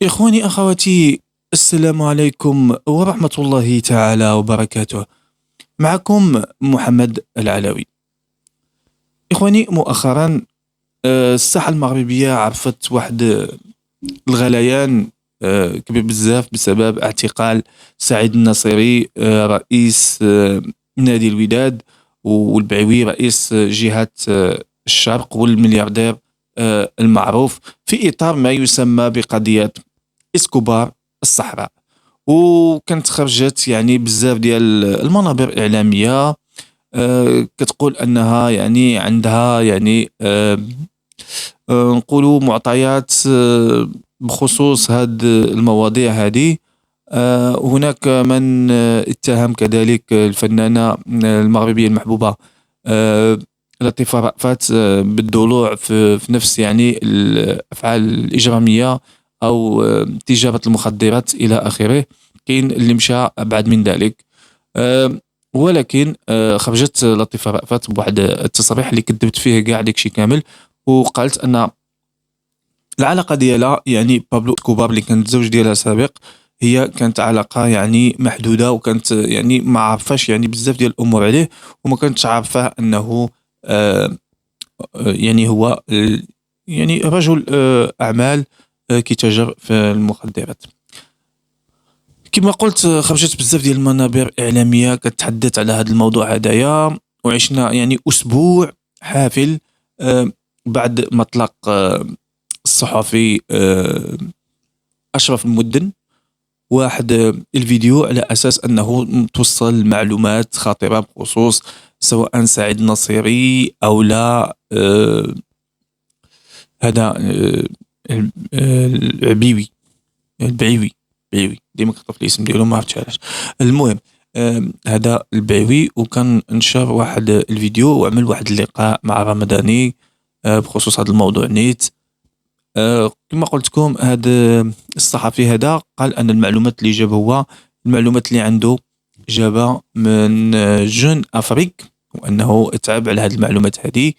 إخواني أخواتي، السلام عليكم ورحمة الله تعالى وبركاته. معكم محمد العلوي. إخواني، مؤخرا الساحة المغربية عرفت واحد الغليان كبير بزاف بسبب اعتقال سعيد النصيري، رئيس نادي الوداد، والبعوي رئيس جهة الشرق، والملياردير المعروف في إطار ما يسمى بقضية اسكوبار الصحراء. وكانت خرجت يعني بزاف ديال المنابر إعلامية كتقول أنها يعني عندها يعني نقولوا معطيات بخصوص هاد المواضيع هذه. هناك من اتهم كذلك الفنانة المغربية المحبوبة لطيفة رأفت بالضلوع في نفس يعني الأفعال الإجرامية أو تجارة المخدرات إلى آخره. كاين اللي مشى أبعد من ذلك، ولكن خرجت لطيفة رأفت بواحد التصريح اللي كذبت فيه كاع داكشي كامل، وقالت أن العلاقة ديالها يعني بابلو اسكوبار اللي كانت الزوج ديالها سابق هي كانت علاقة يعني محدودة، وكانت يعني ما عرفاش يعني بزاف ديال الأمور عليه، وما كانتش عارفة أنه يعني هو يعني رجل أعمال كيتاجر في المخدرات. كما قلت، خرجت بزاف ديال المنابر إعلامية كتحدث على هذا الموضوع هدايا، وعشنا يعني أسبوع حافل بعد مطلق الصحفي أشرف المدن واحد الفيديو على أساس أنه توصل معلومات خطيرة بخصوص سواء سعيد النصيري أو لا هذا العبيوي البعيوي ديما كنطرف الاسم ديالو ما عرفتش علاش. المهم هذا البعيوي، وكان نشر واحد الفيديو وعمل واحد اللقاء مع رمضاني بخصوص هذا الموضوع نيت. كما قلت لكم، هذا الصحفي هذا قال أن المعلومات اللي جاب هو المعلومات اللي عنده جابها من جون أفريك، وأنه تعب على هذه المعلومات هذه.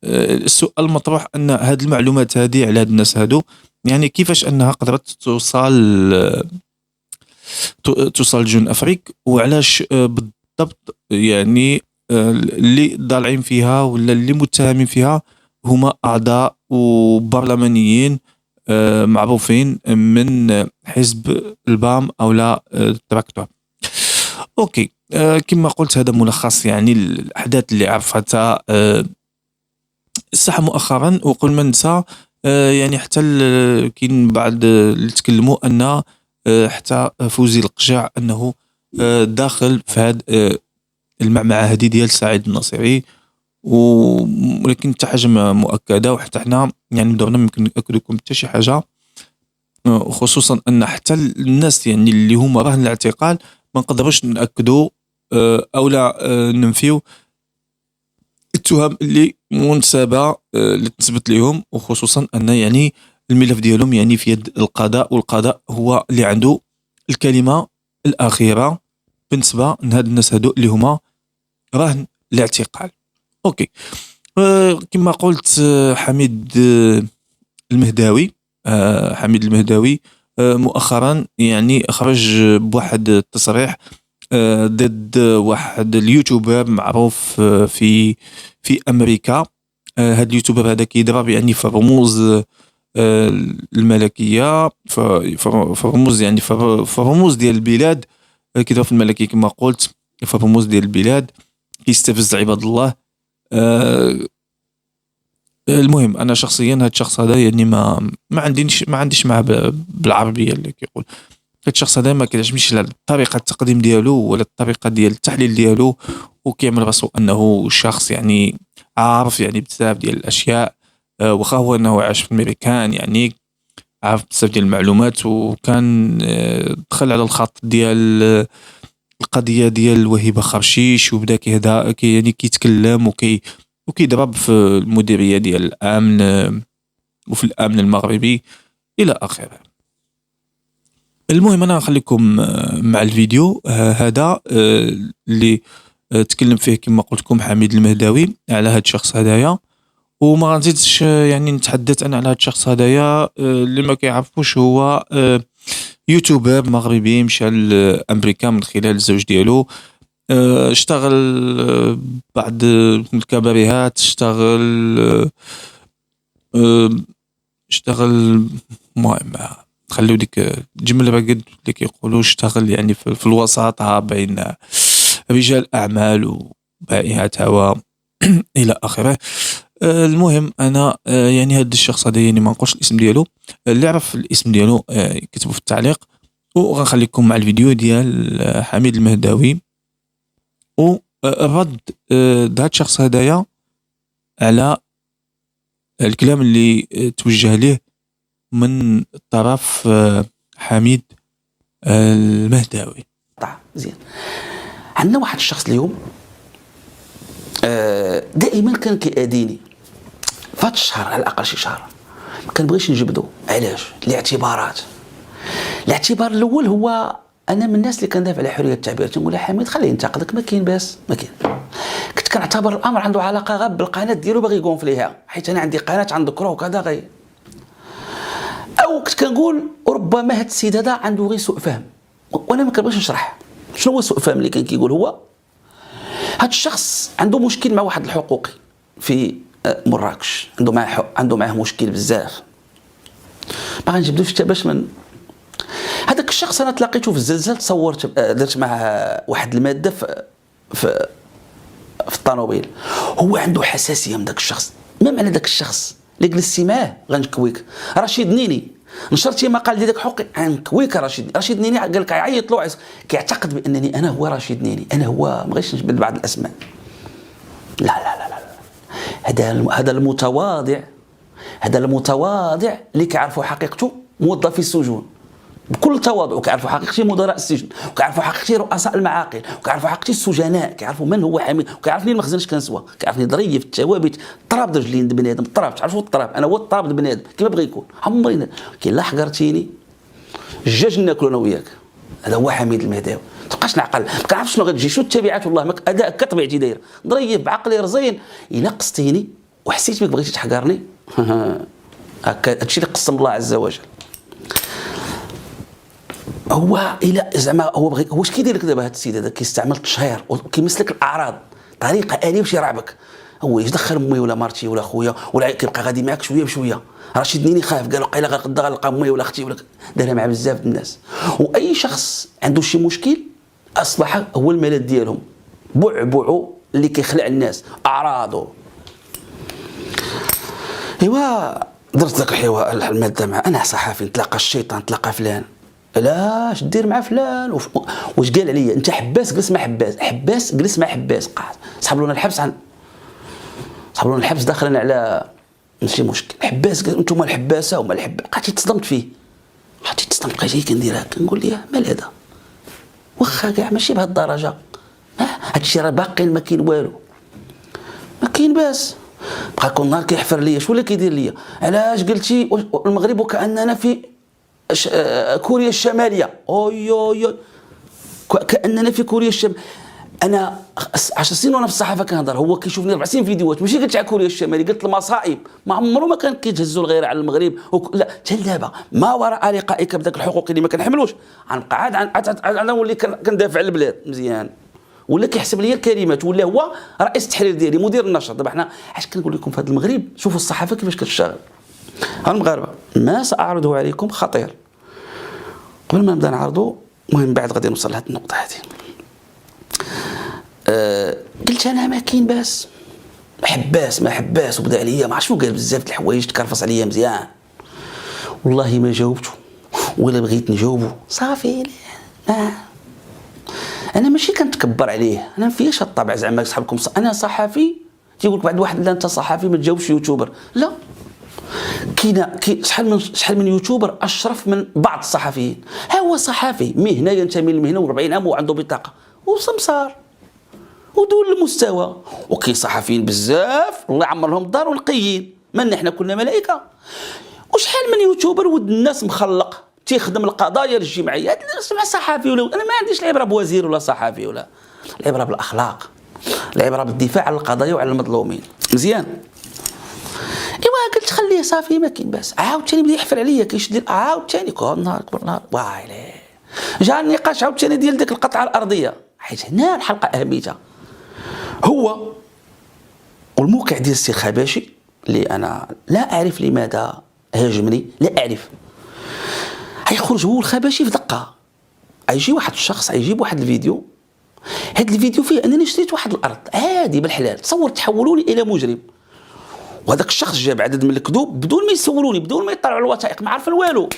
السؤال المطروح أن هذه المعلومات هذه على هاد الناس هادو يعني كيفاش أنها قدرت توصل جون أفريك، وعلاش بالضبط يعني اللي ضالعين فيها ولا اللي متهمين فيها هما أعضاء وبرلمانيين معروفين من حزب البام أو لا التراكتور. أوكي، كما قلت هذا ملخص يعني الأحداث اللي عرفتها الساحة مؤخرا. وقل ما ننسى يعني حتى كاين بعض اللي تكلموا أن حتى فوزي القجع أنه داخل في هذا المعمعة هذه ديال سعيد النصيري، ولكن حتى حاجة مؤكدة، وحتى حنا يعني دورنا ممكن نأكد لكم حتى شي حاجة، خصوصا أن حتى الناس يعني اللي هما راهن الاعتقال ما نقدروش نأكدوا أو لا ننفيو التهم اللي منسبة اللي تثبت لهم، وخصوصا أن يعني الملف ديالهم يعني في يد القضاء، والقضاء هو اللي عنده الكلمة الأخيرة بالنسبة لهاد الناس هادو اللي هما راهن الاعتقال. أوكي، كما قلت حميد المهداوي مؤخرا يعني خرج بواحد التصريح ضد واحد اليوتيوبر معروف في أمريكا. هذا اليوتيوبر هذا كيضرب يعني في الرموز الملكية، في الرموز يعني في الرموز ديال البلاد، كيضرب في الملكية كما قلت، في الرموز ديال البلاد، كيستفز عباد الله. المهم انا شخصيا هذا الشخص هذا يعني ما عنديش معه بالعربيه اللي كيقول. هذا الشخص هذا ما كيعجبنيش لا طريقه التقديم ديالو ولا الطريقه ديال التحليل ديالو، وكيعمل راسو انه شخص يعني عارف يعني بزاف ديال الاشياء، واخا هو انه عاش في امريكان يعني عارف بزاف ديال المعلومات، وكان دخل على الخط ديال القضيه ديال وهبه خرشيش، وبدا كيهدا يعني كيتكلم وكيضرب في المديريه ديال الامن وفي الامن المغربي الى اخره. المهم انا نخليكم مع الفيديو هذا اللي تكلم فيه كما قلت لكم حميد المهداوي على هذا الشخص هذايا، وما غنزيدش يعني نتحدث انا على هذا الشخص هذايا. اللي ما كيعرفوش هو يوتيوبر مغربي مشى لامريكا من خلال الزوج ديالو. اشتغل بعض الكباريهات، اشتغل المهم خليو ديك الجملة بقد اللي كيقولوا اشتغل يعني في الوساطة بين رجال أعمال وبائعات هواء إلى آخره. المهم أنا يعني هاد الشخص هذا يعني ما نقولش الاسم ديالو، اللي يعرف الاسم ديالو يكتبوا في التعليق، وغنخليكم مع الفيديو ديال حميد المهداوي والرد هاد الشخص هذايا على الكلام اللي توجه ليه من طرف حميد المهداوي. زين، عندنا واحد الشخص اليوم دائما كان كيأذيني فهاد الشهر، على الاقل شي شهر ما كنبغيش نجبدو. علاش؟ الاعتبارات. الاعتبار الاول هو انا من الناس اللي كندافع على حريه التعبير، تنقول يا حميد خليه ينتقدك، ما كاين باس، ما كاين. كنت كنعتبر الامر عنده علاقه غير بالقناه ديالو باغي يقوم فيها، حيت انا عندي قناه غنذكرها وكذا غير. او كنت كنقول ربما هاد السيد هذا عنده غير سوء فهم، وانا ما كنبغيش نشرح شنو هو سوء الفهم اللي كان كيقول. هو هاد الشخص عنده مشكل مع واحد الحقوقي في مراكش، عنده معاه مشكل بزاف. ما غنجبدوش باش من هذاك الشخص. انا تلاقيته في الزلزال، تصورت درت معاه واحد الماده في الطوموبيل. هو عنده حساسيه من داك الشخص. ما معنى داك الشخص اللي جلستي معاه غنكويك؟ رشيد نيني نشرتي مقال ديال داك حقوقي غنكويك. رشيد نيني قال لك عيط له، كيعتقد بانني انا هو رشيد نيني، انا هو. ما بغيتش نجبد بعض الاسماء. لا لا لا لا، هذا المتواضع، هذا المتواضع اللي كيعرفوا حقيقته موظفي السجون بكل تواضع، وكيعرفوا حقيقتي مدراء السجن، وكيعرفوا حقيقتي رؤساء المعاقل، وكيعرفوا حقيقتي السجناء، كيعرفوا من هو حميد، وكيعرفني المخزن اش كنسوى، كيعرفني ظريف التوابت، الطراب رجلين بنادم، الطراب تعرفوا الطراب، انا هو الطراب بنادم كيما بغى يكون. عمرنا كاين لا حقرتيني الدجاج ناكلو انا وياك. هذا هو حميد المهداوي. ما تبقاش نعقل، ما كنعرفش شنو غتجي، شنو التبعات. والله اداء كطبيعتي داير ظريف بعقلي رزين. الا قصتيني وحسيت بك بغيتي تحقرني هكا، هادشي اللي قسم الله عز وجل. هو الى زعما هو بغى واش كيدير لك دابا هذا السيد هذا؟ كيستعمل التشهير وكيمسلك الاعراض طريقه اليه باش يرعبك. هو يدخل امي ولا مرتي ولا خويا ولا كيبقى غادي معاك شويه بشويه. رشيد نيني خاف، قال قيلا غدا غنلقى امي ولا اختي ولا دارها مع بزاف الناس. واي شخص عنده شي مشكل اصبح هو الملاذ ديالهم، بعبعوا اللي كيخلع الناس اعراضه. ايوا درت لك الماده مع انا صحفي، نتلاقى الشيطان، نتلاقى فلان، علاش دير مع فلان واش قال عليا؟ انت حباس جلس مع حباس، حباس جلس مع حباس، قاعد سحبوا لنا الحبس، سحبوا لنا الحبس داخلنا على ماشي مشكل. حباس قال انتم الحباسه وما الحباس. بقيت تصدمت فيه، بقيت تصدمت، بقيت كنديرها كنقول ليه مال هذا واخا كاع ماشي بهذه الدرجه، هادشي راه باقي ما كاين والو، ما كاين باس. بقى كل نهار كيحفر ليا شو اللي كيدير ليا، علاش قلتي المغرب وكاننا في كوريا الشماليه؟ اوي كاننا في كوريا الشماليه. انا 10 سنين وانا في الصحافه كنهضر، هو كيشوفني 4 سنين فيديوهات، ماشي قلت على كوريا الشماليه، قلت المصائب. ما عمره ما كان كيتهزوا الغيره على المغرب لا حتى دابا. ما وراء لقائك بداك الحقوق اللي ما كنحملوش، غنبقى عاد انا نولي كندافع على البلاد مزيان، ولا كيحسب لي الكلمات، ولا هو رئيس التحرير ديالي، مدير النشر. دابا حنا علاش كنقول لكم في هذا المغرب شوفوا الصحافه كيفاش كتشتغل. المغاربه ما ساعرضه عليكم خطير. قبل ما نبدا نعرضه، المهم بعد غادي نوصل لهاد النقطه هذه. قلت انا ما كاين باس، حباس ما حباس، وبدا عليا ما عرفتش شنو قال، بزاف د الحوايج تكرفص عليا مزيان. والله ما جاوبته ولا بغيت نجاوبه، صافي. انا ماشي كنتكبر عليه، انا ما فياش الطبع زعما صحابكم انا صحفي. تيقول لك بعد واحد لا انت صحفي ما تجاوبش يوتيوبر، لا. كاين شحال من يوتيوبر اشرف من بعض الصحفيين. ها هو صحفي مهنه، ينتمي للمهنه و40 عام وعنده بطاقه وسمسار ودول المستوى. وكاين صحفيين بزاف الله يعمر لهم الدار ونقيين، من احنا كلنا ملائكه. وشحال من يوتيوبر ود الناس مخلق تيخدم القضايا الجماعيه. هاد الناس مع صحفي ولا انا ما عنديش العبره بوزير ولا صحفي، ولا العبره بالاخلاق، العبره بالدفاع عن القضايا وعلى المظلومين. مزيان. قلت خليه صافي ما كاين باس. عاوتاني بدا يحفر عليا كيشد عاوتاني كل نهار كبر نهار وايلي جا النقاش عاوتاني ديال ديك القطعه الارضيه، حيت هنا الحلقه اهميتها. هو والموقع ديال السي الخباشي اللي انا لا اعرف لماذا هاجمني، لا اعرف. حيخرج هو الخباشي في دقه، يجي واحد الشخص يجيب واحد الفيديو، هذا الفيديو فيه انني شريت واحد الارض عادي بالحلال، تصور تحولوني الى مجرم. وهذاك الشخص جاب عدد من الكذوب بدون ما يسولوني، بدون ما يطلعوا على الوثائق، ما عارفين والو.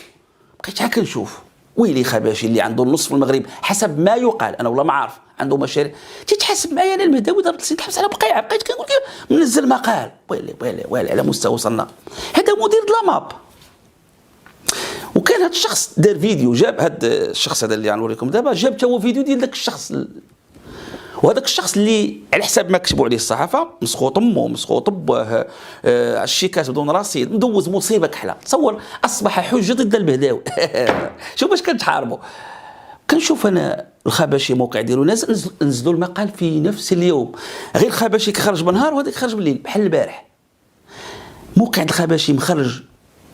بقيت هكا نشوف ويلي خباشي اللي عنده النص في المغرب حسب ما يقال، انا والله ما عارف، عنده مشاريع تيتحاسب معايا انا المهداوي ضربت سيد الحبس على بقيعه. بقيت كنقول منزل مقال ويلي على مستوى وصلنا. هذا مدير دلاماب. وكان هذا الشخص دار فيديو، جاب هذا الشخص هذا اللي غنوريكم دابا، جاب تا هو فيديو ديال داك الشخص، وهذاك الشخص اللي على حساب ما كتبوا عليه الصحافه مسخوط امه مسخوط بوه، الشيكات بدون رصيد، مدوز مصيبه كحله. تصور اصبح حجه ضد البهداوي. شوف باش كنتحاربوا. كنشوف انا الخباشي موقع ديالو نزلوا المقال في نفس اليوم، غير الخباشي كيخرج بالنهار وهذاك خرج بالليل بحال البارح. موقع الخباشي مخرج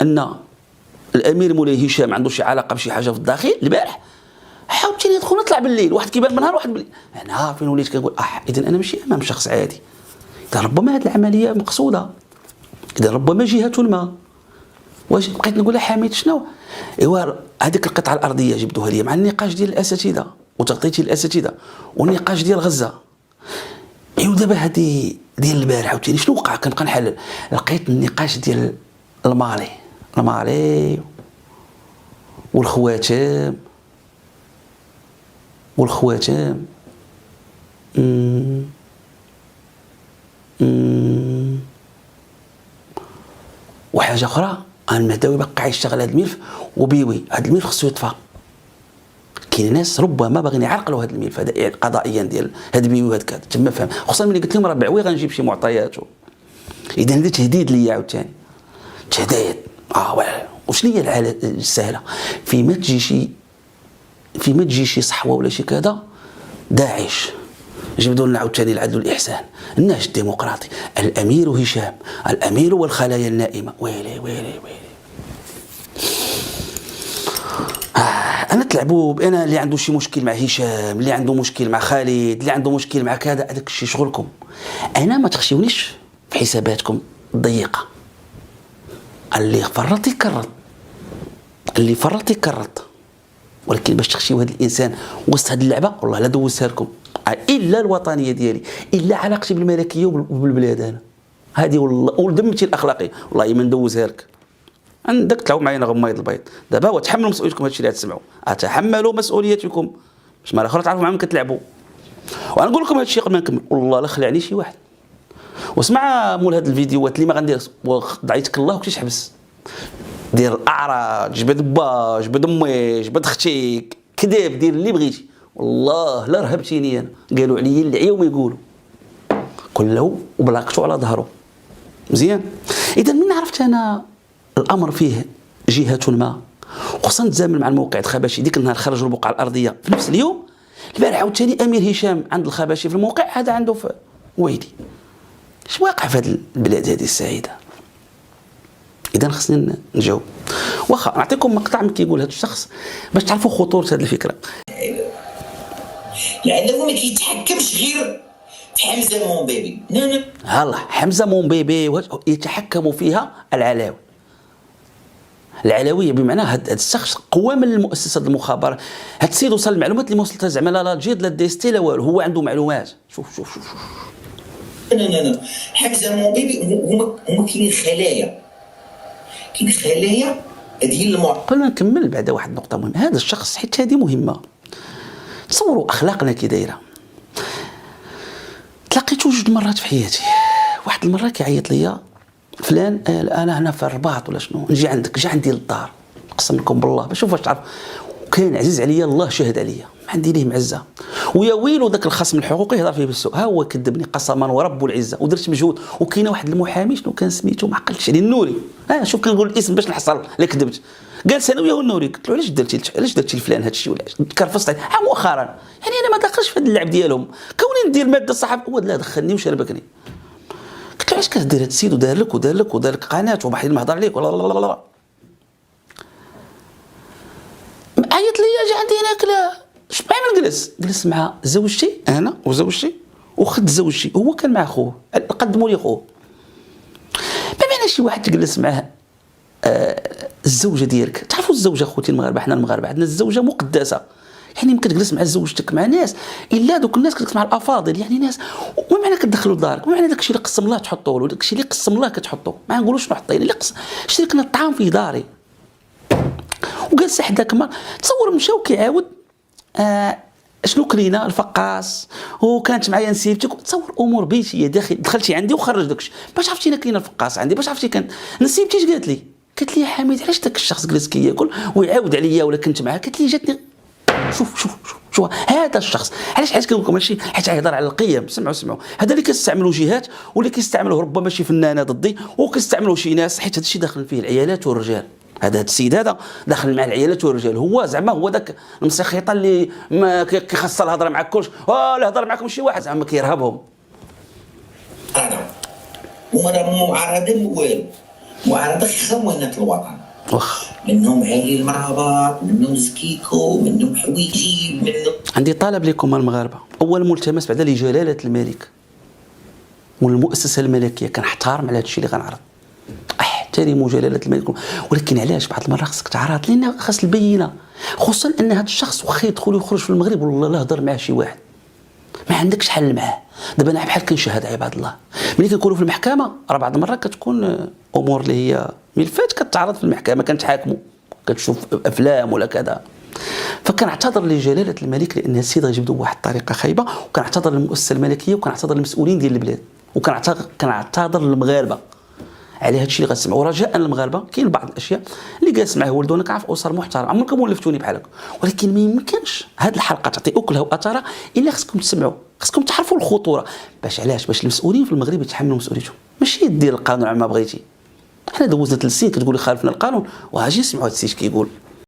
ان الامير مولاي هشام عنده شي علاقه بشي حاجه في الداخل البارح، عاوتاني يدخل نطلع بالليل، واحد كيبان بالنهار واحد بالليل. انا فين وليت كنقول اذا انا ماشي امام شخص عادي، اذا ربما هذه العمليه مقصوده، اذا ربما جهه ما. واش بقيت نقول حميد شنو؟ ايوا هذيك القطعه الارضيه جبدوها لي مع النقاش ديال الاساتذه وتغطيتي الاساتذه والنقاش ديال غزه. ايوا دابا هذه ديال البارح عاوتاني شنو وقع؟ كنبقى نحلل، لقيت النقاش ديال المالي والخواتم وحاجه اخرى، المهداوي بقى يشتغل هذا الملف وبيوي هذا الملف خصو يطفى. كاين ناس ربما باغيين يعرقلوا هذا الملف هذا قضائيا ديال هذا بيوي وهذا كذا، تما فهم. خصوصا ملي قلت لهم راه بعوي غنجيب شي معطيات. اذا هذا تهديد ليا عاوتاني، تهديد. وشنو هي الحاله السهله؟ فيما تجي شي صحوه ولا شي كذا، داعش جبدوا لنا عاوتاني العدل والإحسان، النهج الديمقراطي، الأمير هشام، الأمير والخلايا النائمة. ويلي أنا تلعبوا بأن اللي عنده شي مشكل مع هشام، اللي عنده مشكل مع خالد، اللي عنده مشكل مع كذا، هذاك الشيء شغلكم. أنا ما تخشيونيش في حساباتكم الضيقة. اللي فرط يكرط، ولكن باش تخشيو هذا الانسان وسط هذه اللعبه والله لا دوزها لكم، الا الوطنيه ديالي، الا علاقتي بالملكيه وبالبلاد. انا هذه ولدمتي الاخلاقيه والله ما ندوزها لك. عندك تلعبوا معايا غمايض البيض. دابا هو تحملوا مسؤوليتكم هذا الشيء اللي تسمعوا، اتحملوا مسؤوليتكم باش مره اخرى تعرفوا معاهم كتلعبوا. وانا نقول لكم هذا الشيء قبل ما نكمل، والله لا خلعني شي واحد واسمع مول هاد الفيديوهات اللي ما غندير ضعيتك الله وكنتي تحبس دير الاعراض، جبد با جبد امي جبد اختي، كذاب دير اللي بغيتي. والله لا رهبتيني انا، قالوا عليا اللعيه وما يقولوا كله وبلاكتو على ظهره مزيان. اذا من عرفت انا الامر فيه جهه ما، خصوصا تزامن مع الموقع الخباشي. ديك النهار خرجوا البقعه الارضيه في نفس اليوم، البارح عاوتاني امير هشام عند الخباشي في الموقع، هذا عنده في ويلي. اش واقع في هذه البلاد هذه السعيده؟ اذا خصني نجاوب. واخا نعطيكم مقطع من كيقول هذا الشخص باش تعرفوا خطوره هذه الفكره. لانه ما كيتحكمش غير في حمزه مومبيبي. هلا حمزه مومبيبي يتحكم فيها العلويه، بمعنى هذا الشخص قوى من المؤسسات المخابرات. هذا السيد وصل المعلومات اللي ما وصلتها زعما لا جيد لا ديستي لا والو، هو عنده معلومات. شوف لا حمزه مومبيبي هما كاينين خلايا هذه قبل ما نكمل بعدا واحد النقطه مهمه. هذا الشخص حيت هذه مهمه، تصوروا اخلاقنا كي دايره. تلاقيت جوج مرات في حياتي، واحد المره كيعيط ليا فلان انا هنا في الرباط ولا شنو، نجي عندك، جا عندي للدار، نقسم لكم بالله باش شوف واش تعرف. وكان عزيز عليا، الله شهد عليا، ما عندي ليه معزه. ويا ويلو ذاك الخصم الحقوقي يهضر فيه بالسوء، ها هو كذبني قسما ورب العزه، ودرت مجهود. وكاين واحد المحامي شنو كان سميتو، ما عقلتش عليه، النوري. شوف كنقول الاسم باش نحصل لا كذبت. جالس انا وياه النوري، قلت له علاش درتي لفلان هذا الشيء، ولا كرفصت مؤخرا. يعني انا ما داخلش في هذا اللعب ديالهم، كوني ندير ماده الصحافه هو لا دخلني وشربكني. قلت له علاش كدير هاد السيد ودار لك ودار لك ودار لك قناه وبحال ما هضر عليك ولا لا لا لا. عيط لي جا عندي هناك لا شبعي من جلس مع زوجتي انا وزوجتي وخد زوجتي هو كان مع خوه قدموا لي خوه. ما معنى شي واحد تجلس معاه الزوجه ديالك. تعرفوا الزوجه خوتي المغاربه حنا المغاربه عندنا الزوجه مقدسه، يعني يمكن تجلس مع زوجتك مع ناس الا دوك الناس كتجلس مع الافاضل، يعني ناس وما معنى كتدخلوا لدارك، وما معنى داكشي اللي قسم الله تحطوه له، داكشي اللي قسم الله كتحطوه، ما نقولوش شنو حطينا اللي شريك لنا الطعام في داري وجالس حداك ما تصور مشاو كيعاود شنو كلينا الفقاس وكانت معايا نسيبتك. تصور امور بيتيه دخلتي عندي وخرج داكشي. باش عرفتينا كلينا الفقاس عندي، باش عرفتي كان نسيبتي اش قالت لي يا حميد علاش داك الشخص جلس كياكل ويعاود عليا ولا كنت معاه. قالت لي جاتني شوف هذا الشخص علاش كنقول لكم هادشي حيت يهضر على القيم. سمعوا هذا اللي كيستعملوا جهات واللي كيستعملوه ربما شي فنانه ضدي وكيستعملوا شي ناس، حيت هذا الشيء داخل فيه العيالات والرجال. هذا السيد هذا داخل مع العيالات والرجال، هو زعما هو داك المسخيطه اللي ما كيخصها الهضره مع كلش لا هضر معكم شي واحد زعما كيرهبهم. انا وما معارضه والو، معارضه خوانه الوطن منهم علي المرابط، منهم زكيكو، منهم حويجي، منهم. عندي طلب لكم المغاربه، اول ملتمس بعدا لجلاله الملك والمؤسسه الملكيه كنحترم على هذا الشيء اللي غنعرض، احترموا جلاله الملك. ولكن علاش بعض المرات خصك تعرض لان خاص البينه، خصوصا ان هذا الشخص واخا يدخل ويخرج في المغرب والله لا هضر معاه شي واحد ما عندكش حل معاه. دابا انا بحال كنشهد عباد الله ملي كنكونوا في المحكمه راه بعض المرات كتكون امور اللي هي ملفات كتعرض في المحكمه كنتحاكموا كتشوف افلام ولا كذا. فكنعتذر لجلاله الملك لان السيد غيجبدوا بواحد الطريقه خايبه، وكنعتذر للمؤسسه الملكيه وكنعتذر للمسؤولين ديال البلاد وكنعتذر للمغاربه على هذا الشيء اللي غنسمعوا. رجاء المغاربه كاين بعض الاشياء اللي جالس معاه ولدو، انا كنعرف اسر محترمه عمركم ولفتوني بحال هكا، ولكن ما يمكنش هذه الحلقه تعطي اكلها واثرها الا خصكم تسمعوا، خصكم تعرفوا الخطوره. باش المسؤولين في المغرب يتحملوا مسؤوليتهم، ماشي دير القانون على ما بغيتي. حنا دوزنا 3 سنين كتقولي خالفنا القانون وهاجي نسمعوا هذا السيد كيقول